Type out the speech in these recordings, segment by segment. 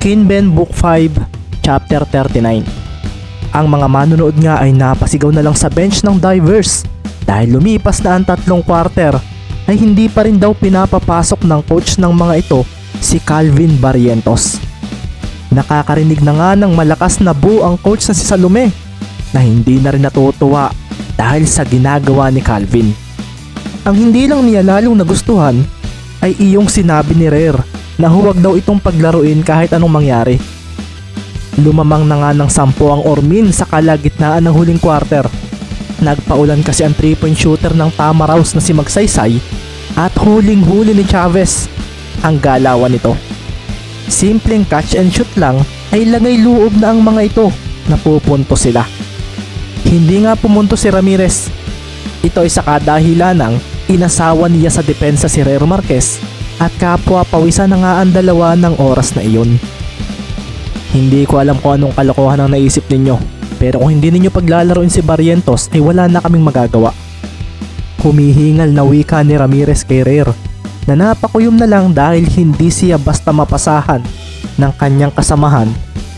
Kinben Book 5, Chapter 39. Ang mga manonood nga ay napasigaw na lang sa bench ng Divers dahil lumipas na ang 3 quarter ay hindi pa rin daw pinapapasok ng coach ng mga ito si Calvin Barrientos. Nakakarinig na nga ng malakas na boo ang coach na si Salome na hindi na rin natutuwa dahil sa ginagawa ni Calvin. Ang hindi lang niya lalong nagustuhan ay iyong sinabi ni Rare na huwag daw itong paglaruin kahit anong mangyari. Lumamang na nga ng 10 ang Ormin sa kalagitnaan ng huling quarter. Nagpaulan kasi ang 3-point shooter ng Tamaraws na si Magsaysay at huling-huli ni Chavez ang galawan nito. Simpleng catch and shoot lang ay lagay loob na ang mga ito na pupunto sila. Hindi nga pumunto si Ramirez. Ito ay sa kadahilan ng inasawa niya sa depensa si Rare Marquez at kapwa pawisan na nga ang dalawa ng oras na iyon. Hindi ko alam kung anong kalokohan ang naisip ninyo, pero kung hindi ninyo paglalaroin si Barrientos ay wala na kaming magagawa. Humihingal na wika ni Ramirez kay Rare na napakuyom na lang dahil hindi siya basta mapasahan ng kanyang kasamahan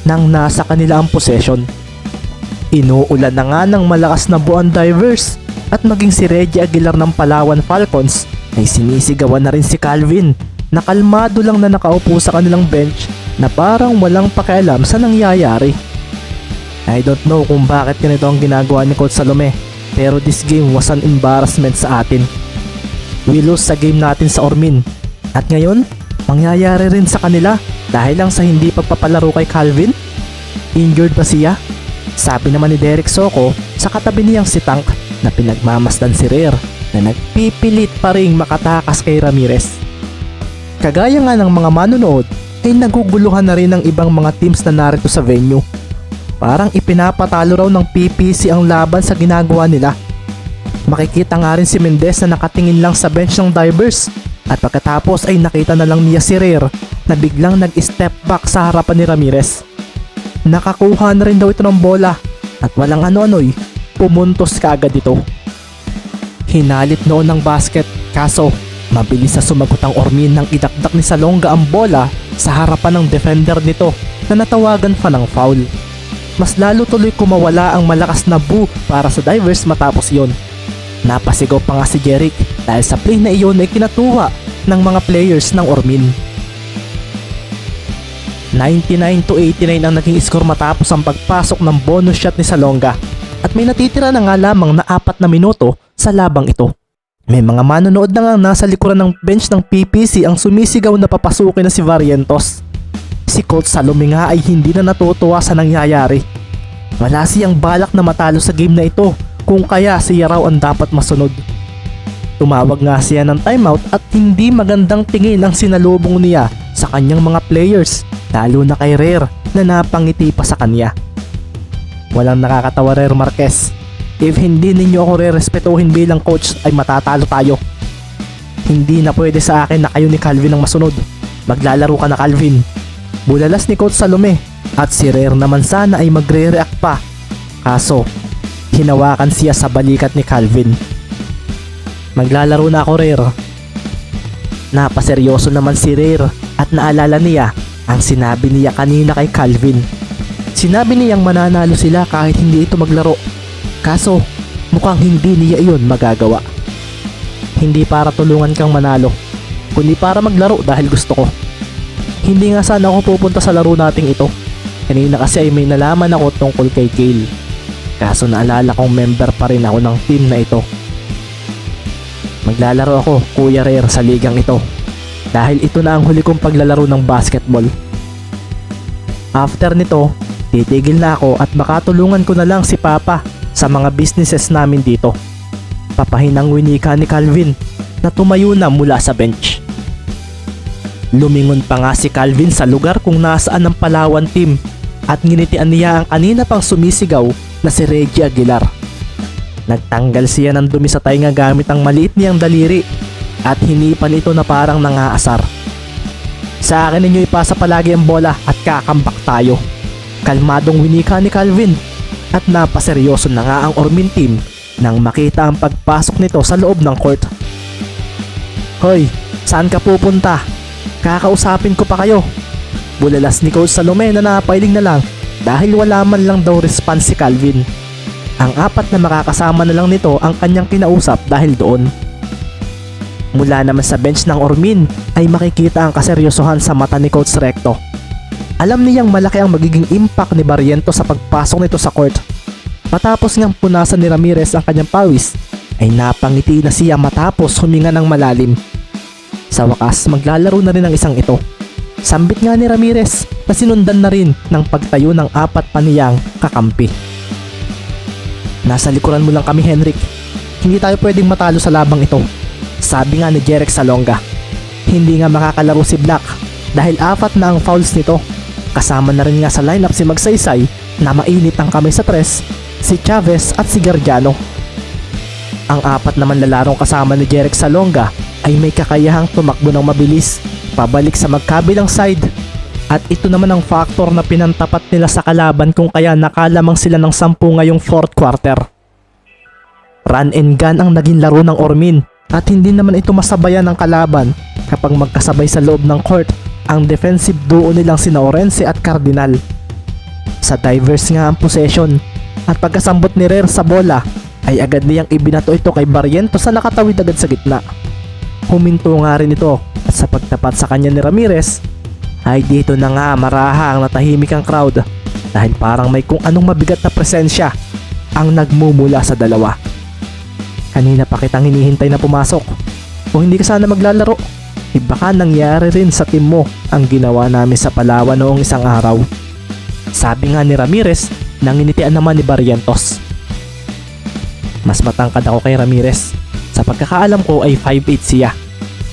nang nasa kanila ang possession. Inuulan na nga ng malakas na buwan Divers at maging si Reggie Aguilar ng Palawan Falcons ay sinisigawan na rin si Calvin na kalmado lang na nakaupo sa kanilang bench na parang walang pakialam sa nangyayari. I don't know kung bakit ganito ang ginagawa ni Coach Salome, pero this game was an embarrassment sa atin. We lose sa game natin sa Ormin at ngayon mangyayari rin sa kanila dahil lang sa hindi pagpapalaro kay Calvin. Injured ba siya? Sabi naman ni Derek Soco sa katabi niyang si Tank na pinagmamasdan si Rare na nagpipilit pa ring makatakas kay Ramirez. Kagaya nga ng mga manonood ay naguguluhan na rin ng ibang mga teams na narito sa venue. Parang ipinapatalo raw ng PPC ang laban sa ginagawa nila. Makikita nga rin si Mendez na nakatingin lang sa bench ng Divers at pagkatapos ay nakita na lang niya si Rare na biglang nag-step back sa harapan ni Ramirez. Nakakuha na rin daw ito ng bola at walang ano-ano'y pumuntos kaagad ito. Hinalit noon ng basket kaso mabilis na sumagot ang Ormin nang idakdak ni Salonga ang bola sa harapan ng defender nito na natawagan pa ng foul. Mas lalo tuloy kumawala ang malakas na boo para sa Divers matapos yon. Napasigaw pa nga si Jeric dahil sa play na iyon ay kinatuwa ng mga players ng Ormin. 99-89 ang naging score matapos ang pagpasok ng bonus shot ni Salonga at may natitira na nga lamang na 4 na minuto sa labang ito. May mga manonood na nga nasa likuran ng bench ng PPC ang sumisigaw na papasukin na si Barrientos. Si Coach Salome nga ay hindi na natutuwa sa nangyayari. Wala siyang balak na matalo sa game na ito kung kaya siya raw ang dapat masunod. Tumawag nga siya ng timeout at hindi magandang tingin ang sinalubong niya sa kanyang mga players, lalo na kay Rare na napangiti pa sa kanya. Walang nakakatawa, Rare Marquez. If hindi ninyo ako re-respetuhin bilang coach ay matatalo tayo. Hindi na pwede sa akin na kayo ni Calvin ang masunod. Maglalaro ka na, Calvin. Bulalas ni Coach Salome at si Rare naman sana ay magre-react pa. Kaso, hinawakan siya sa balikat ni Calvin. Maglalaro na ako, Rare. Napaseryoso naman si Rare at naalala niya ang sinabi niya kanina kay Calvin. Sinabi niyang mananalo sila kahit hindi ito maglaro. Kaso, mukhang hindi niya iyon magagawa. Hindi para tulungan kang manalo, kundi para maglaro dahil gusto ko. Hindi nga sana ako pupunta sa laro nating ito. Kanina kasi ay may nalaman ako tungkol kay Kale. Kaso naalala kong member pa rin ako ng team na ito. Maglalaro ako, Kuya Rare, sa ligang ito. Dahil ito na ang huli kong paglalaro ng basketball. After nito, titigil na ako at makatulungan ko na lang si Papa sa mga businesses namin dito. Papahinang winika ni Calvin na tumayo na mula sa bench. Lumingon pa nga si Calvin sa lugar kung nasaan ang Palawan team at nginitian niya ang kanina pang sumisigaw na si Reggie Aguilar. Nagtanggal siya ng dumi sa tainga gamit ang maliit niyang daliri at hinipan ito na parang nangaasar. Sa akin ninyo ipasa palagi ang bola at kakambak tayo. Kalmadong winika ni Calvin at napaseryoso na nga ang Ormin team nang makita ang pagpasok nito sa loob ng court. Hoy, saan ka pupunta? Kakausapin ko pa kayo. Bulalas ni Coach Salome na napailing na lang dahil wala man lang daw response si Calvin. Ang apat na makakasama na lang nito ang kanyang kinausap dahil doon. Mula naman sa bench ng Ormin ay makikita ang kaseryosohan sa mata ni Coach Recto. Alam niyang malaki ang magiging impact ni Barrientos sa pagpasok nito sa court. Matapos ngang punasan ni Ramirez ang kanyang pawis, ay napangiti na siya matapos huminga ng malalim. Sa wakas, maglalaro na rin ang isang ito. Sambit nga ni Ramirez na sinundan na rin ng pagtayo ng apat pa niyang kakampi. Nasa likuran mo lang kami, Henrik. Hindi tayo pwedeng matalo sa labang ito, sabi nga ni Jeric Salonga. Hindi nga makakalaro si Black dahil 4 na ang fouls nito. Kasama na rin nga sa lineup si Magsaysay na mainit ang kamay sa tres, si Chavez at si Gardiano. Ang 4 naman lalarong kasama ni Jeric Salonga ay may kakayahang tumakbo ng mabilis pabalik sa magkabilang side. At ito naman ang factor na pinantapat nila sa kalaban kung kaya nakalamang sila ng 10 ngayong 4th quarter. Run and gun ang naging laro ng Ormin at hindi naman ito masabayan ng kalaban kapag magkasabay sa loob ng court ang defensive duo nilang sina Orense at Cardinal. Sa diverse nga ang possession at pagkasambot ni Rere sa bola ay agad niyang ibinato ito kay Barrientos sa nakatawid agad sa gitna. Huminto nga rin ito at sa pagtapat sa kanya ni Ramirez ay dito na nga maraha ang natahimik ang crowd dahil parang may kung anong mabigat na presensya ang nagmumula sa dalawa. Kanina pa kitang hinihintay na pumasok. Kung hindi ka sana maglalaro, baka nangyari rin sa team mo ang ginawa namin sa Palawan noong isang araw, sabi nga ni Ramirez nang initian naman ni Barrientos. Mas matangkad ako kay Ramirez. Sa pagkakaalam ko ay 5'8 siya,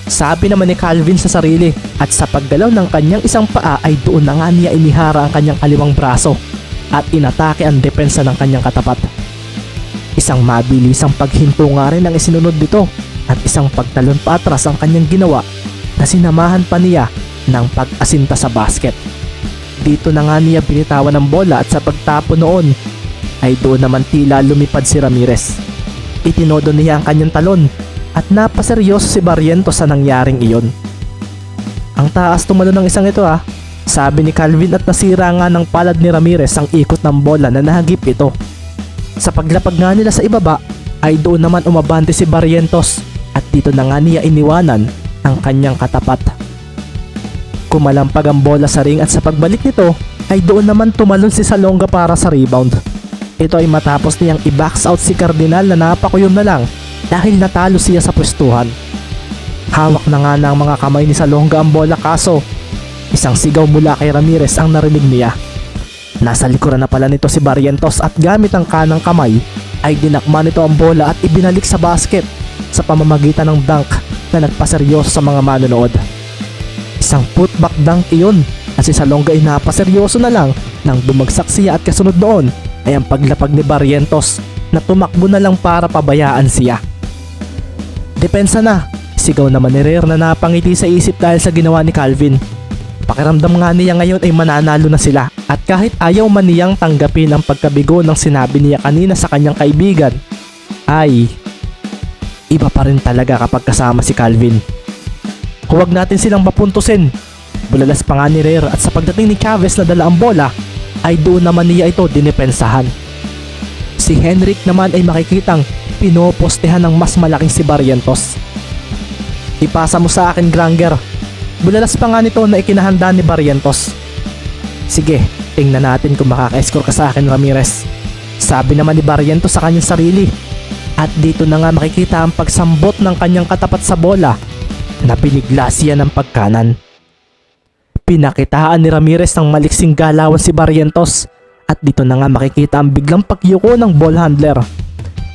sabi naman ni Calvin sa sarili, at sa paggalaw ng kanyang isang paa ay doon na nga niya inihara ang kanyang kaliwang braso at inatake ang depensa ng kanyang katapat. Isang mabilisang paghinto nga rin ang isinunod dito at isang pagtalon pa atras ang kanyang ginawa na sinamahan pa niya ng pag-asinta sa basket. Dito na nga niya binitawan ng bola at sa pagtapo noon ay doon naman tila lumipad si Ramirez. Itinodo niya ang kanyang talon at napaseryoso si Barrientos sa nangyaring iyon. Ang taas tumalo ng isang ito sabi ni Calvin, at nasira nga ng palad ni Ramirez ang ikot ng bola na nahagip ito. Sa paglapag nga nila sa ibaba ay doon naman umabante si Barrientos at dito na nga niya iniwanan ang kanyang katapat. Kumalampag ang bola sa ring at sa pagbalik nito ay doon naman tumalon si Salonga para sa rebound. Ito ay matapos niyang i-box out si Cardinal na napakuyom na lang dahil natalo siya sa pwestuhan. Hawak na nga ng mga kamay ni Salonga ang bola, kaso isang sigaw mula kay Ramirez ang narinig niya. Nasa likuran na pala nito si Barrientos at gamit ang kanang kamay ay dinakma nito ang bola at ibinalik sa basket sa pamamagitan ng dunk na nagpaseryoso sa mga manonood. Isang putback dunk iyon at si Salonga ay napaseryoso na lang nang bumagsak siya, at kasunod noon ay ang paglapag ni Barrientos na tumakbo na lang para pabayaan siya. Depensa na, sigaw naman ni Rere na napangiti sa isip dahil sa ginawa ni Calvin. Pakiramdam nga niya ngayon ay mananalo na sila, at kahit ayaw man niyang tanggapin ang pagkabigo ng sinabi niya kanina sa kanyang kaibigan, ay iba pa rin talaga kapag kasama si Calvin. Huwag natin silang mapuntusin, bulalas pa nga ni Rere, at sa pagdating ni Chavez na dala ang bola ay doon naman niya ito dinipensahan. Si Henrik naman ay makikitang pinopostehan ng mas malaking si Barrientos. Ipasa mo sa akin, Granger. Bulalas pa nga nito na ikinahanda ni Barrientos. Sige, tingnan natin kung makaka-score ka sa akin, Ramirez, sabi naman ni Barrientos sa kanyang sarili. At dito na nga makikita ang pagsambot ng kanyang katapat sa bola na binigla siya ng pagkanan. Pinakitaan ni Ramirez ng maliksing galawan si Barrientos, at dito na nga makikita ang biglang pagyuko ng ball handler.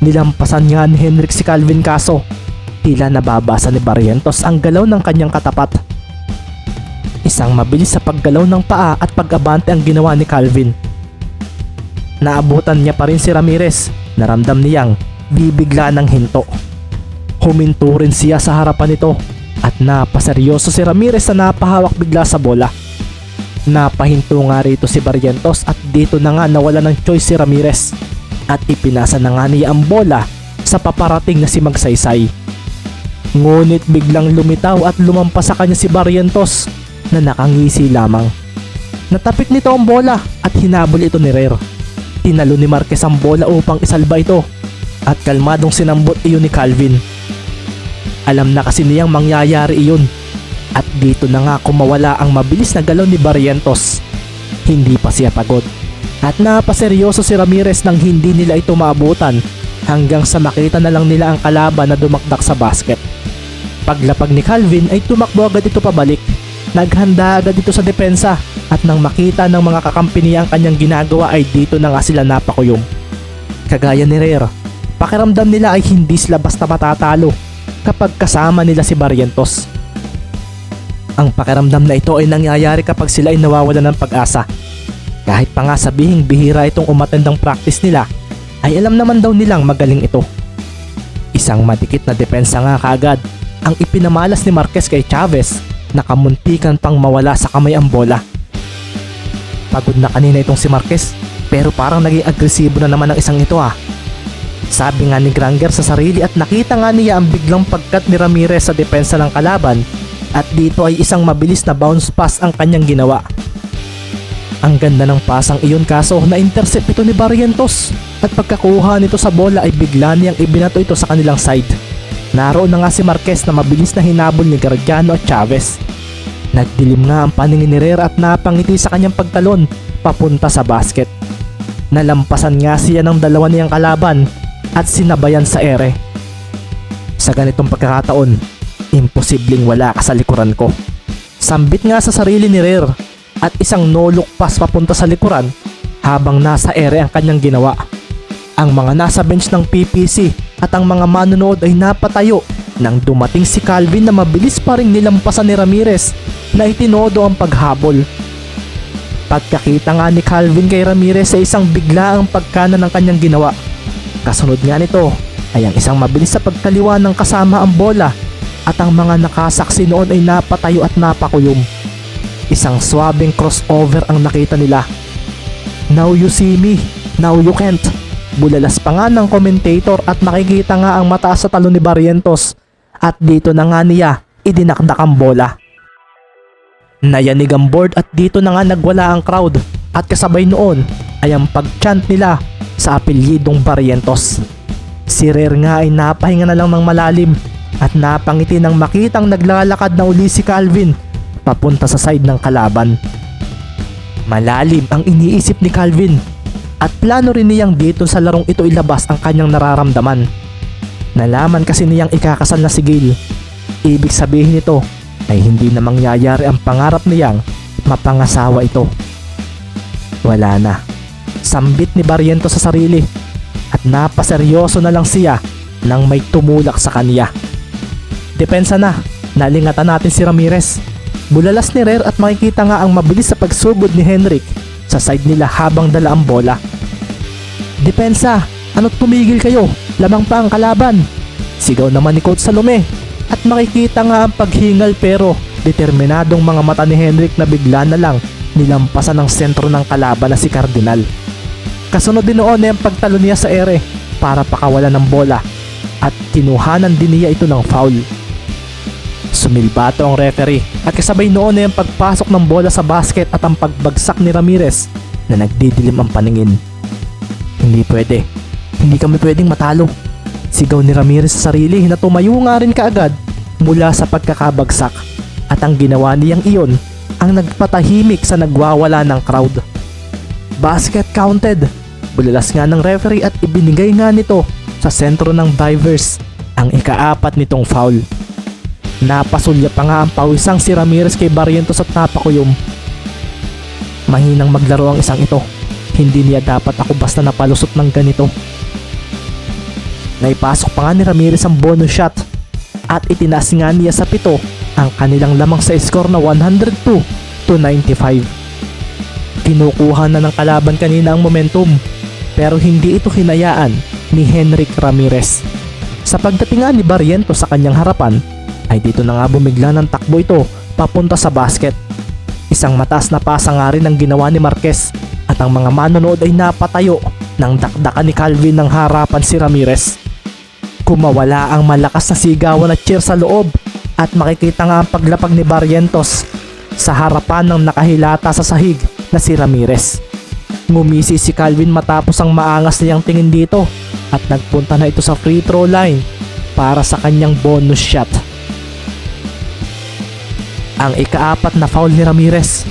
Nilampasan nga ni Henrik si Calvin, kaso tila nababasa ni Barrientos ang galaw ng kanyang katapat. Isang mabilis sa paggalaw ng paa at pag-abante ang ginawa ni Calvin. Naabutan niya pa rin si Ramirez, naramdam niyang bibigla ng hinto. Huminto rin siya sa harapan nito at napaseryoso si Ramirez na napahawak bigla sa bola. Napahinto nga rito si Barrientos at dito na nga nawala ng choice si Ramirez at ipinasa na nga niya ang bola sa paparating na si Magsaysay. Ngunit biglang lumitaw at lumampas sa kanya si Barrientos na nakangisi lamang. Natapik nito ang bola at hinabol ito ni Rare. Tinalo ni Marquez ang bola upang isalba ito at kalmadong sinambot iyon ni Calvin. Alam na kasi niyang mangyayari iyon at dito na nga kumawala ang mabilis na galaw ni Barrientos. Hindi pa siya pagod at napaseryoso si Ramirez nang hindi nila ito maabutan hanggang sa makita na lang nila ang kalaban na dumakdak sa basket. Paglapag ni Calvin ay tumakbo agad ito pabalik. Naghanda agad ito sa depensa at nang makita ng mga kakampi niya ang kanyang ginagawa ay dito na nga sila napakuyom. Kagaya ni Rare, pakiramdam nila ay hindi sila basta matatalo kapag kasama nila si Barrientos. Ang pakiramdam na ito ay nangyayari kapag sila ay nawawalan ng pag-asa. Kahit pa nga sabihing bihira itong umatendang practice nila, ay alam naman daw nilang magaling ito. Isang madikit na depensa nga kaagad ang ipinamalas ni Marquez kay Chavez na kamuntikan pang mawala sa kamay ang bola. Pagod na kanina itong si Marquez pero parang naging agresibo na naman ang isang ito Sabi nga ni Granger sa sarili at nakita nga niya ang biglang pagkat ni Ramirez sa depensa ng kalaban at dito ay isang mabilis na bounce pass ang kanyang ginawa. Ang ganda ng pasang iyon kaso na-intercept ito ni Barrientos at pagkakuha nito sa bola ay bigla niyang ibinato ito sa kanilang side. Naroon na nga si Marquez na mabilis na hinabol ni Gargano at Chavez. Nagdilim nga ang paningin ni Rare at napangiti sa kanyang pagtalon papunta sa basket. Nalampasan nga siya ng dalawa niyang kalaban at sinabayan sa ere. Sa ganitong pagkakataon, imposibleng wala ka sa likuran ko. Sambit nga sa sarili ni Rare at isang no-look pass papunta sa likuran habang nasa ere ang kanyang ginawa. Ang mga nasa bench ng PPC at ang mga manonood ay napatayo nang dumating si Calvin na mabilis pa ring nilampasan ni Ramirez na itinodo ang paghabol. Pagkakita nga ni Calvin kay Ramirez sa isang biglaang pagkana ng kanyang ginawa. Kasunod nga nito ay ang isang mabilis sa pagkaliwa ng kasama ang bola at ang mga nakasaksi noon ay napatayo at napakuyom. Isang swabing crossover ang nakita nila. Now you see me, now you can't. Bulalas pa nga ng commentator at makikita nga ang mataas sa talon ni Barrientos at dito na nga niya idinakdak ang bola. Nayanig ang board at dito na nga nagwala ang crowd at kasabay noon ay ang pag-chant nila sa apelyidong Barrientos. Si Rare nga ay napahinga na lang ng malalim at napangiti nang makitang naglalakad na uli si Calvin papunta sa side ng kalaban. Malalim ang iniisip ni Calvin at plano rin niyang dito sa larong ito ilabas ang kanyang nararamdaman. Nalaman kasi niyang ikakasal na si Gail. Ibig sabihin nito ay hindi na mangyayari ang pangarap niyang mapangasawa ito. Wala na. Sambit ni Barrientos sa sarili at napaseryoso na lang siya nang may tumulak sa kanya. Depensa na, nalingatan natin si Ramirez. Bulalas ni Rare at makikita nga ang mabilis sa pagsugod ni Henrik sa side nila habang dala ang bola. Depensa, ano't tumigil kayo? Lamang pa ang kalaban. Sigaw naman ni Coach Salome at makikita nga ang paghingal pero determinadong mga mata ni Henrik na bigla na lang nilampasan ng sentro ng kalaban na si Cardinal. Kasunod din noon ay ang pagtalo niya sa ere para pakawalan ng bola at kinuhanan din niya ito ng foul. Sumilbato ang referee at kasabay noon ay ang pagpasok ng bola sa basket at ang pagbagsak ni Ramirez na nagdidilim ang paningin. Hindi pwede. Hindi kami pwedeng matalo. Sigaw ni Ramirez sa sarili na tumayo nga rin kaagad mula sa pagkakabagsak at ang ginawa niyang iyon ang nagpatahimik sa nagwawala ng crowd. Basket counted. Bulalas nga ng referee at ibinigay nga nito sa sentro ng divers ang ika-4 nitong foul. Napasulya pa nga ang pawisang si Ramirez kay Barrientos at napakuyom. Mahinang maglaro ang isang ito. Hindi niya dapat ako basta napalusot ng ganito. Naipasok pa nga ni Ramirez ang bonus shot at itinaas nga niya sa 7 ang kanilang lamang sa score na 102-95. Kinukuha na ng kalaban kanina ang momentum pero hindi ito hinayaan ni Henrik Ramirez. Sa pagdating nga ni Barrientos sa kanyang harapan ay dito na nga bumigla ng takbo ito papunta sa basket. Isang mataas na pasa nga rin ang ginawa ni Marquez at ang mga manonood ay napatayo nang dakdakan ni Calvin ng harapan si Ramirez. Kumawala ang malakas na sigawan at cheer sa loob at makikita nga ang paglapag ni Barrientos sa harapan ng nakahilata sa sahig na si Ramirez. Ngumisi si Calvin matapos ang maangas niyang tingin dito at nagpunta na ito sa free throw line para sa kanyang bonus shot. Ang ika-4 na foul ni Ramirez.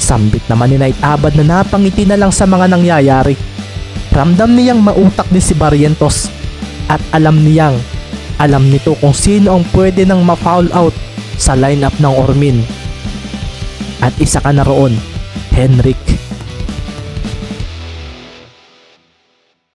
Sambit naman ni Knight Abad na napangiti na lang sa mga nangyayari. Ramdam niyang mautak din si Barrientos at alam nito kung sino ang pwede nang ma-foul out sa lineup ng Ormin. At isa ka na roon, Henrik.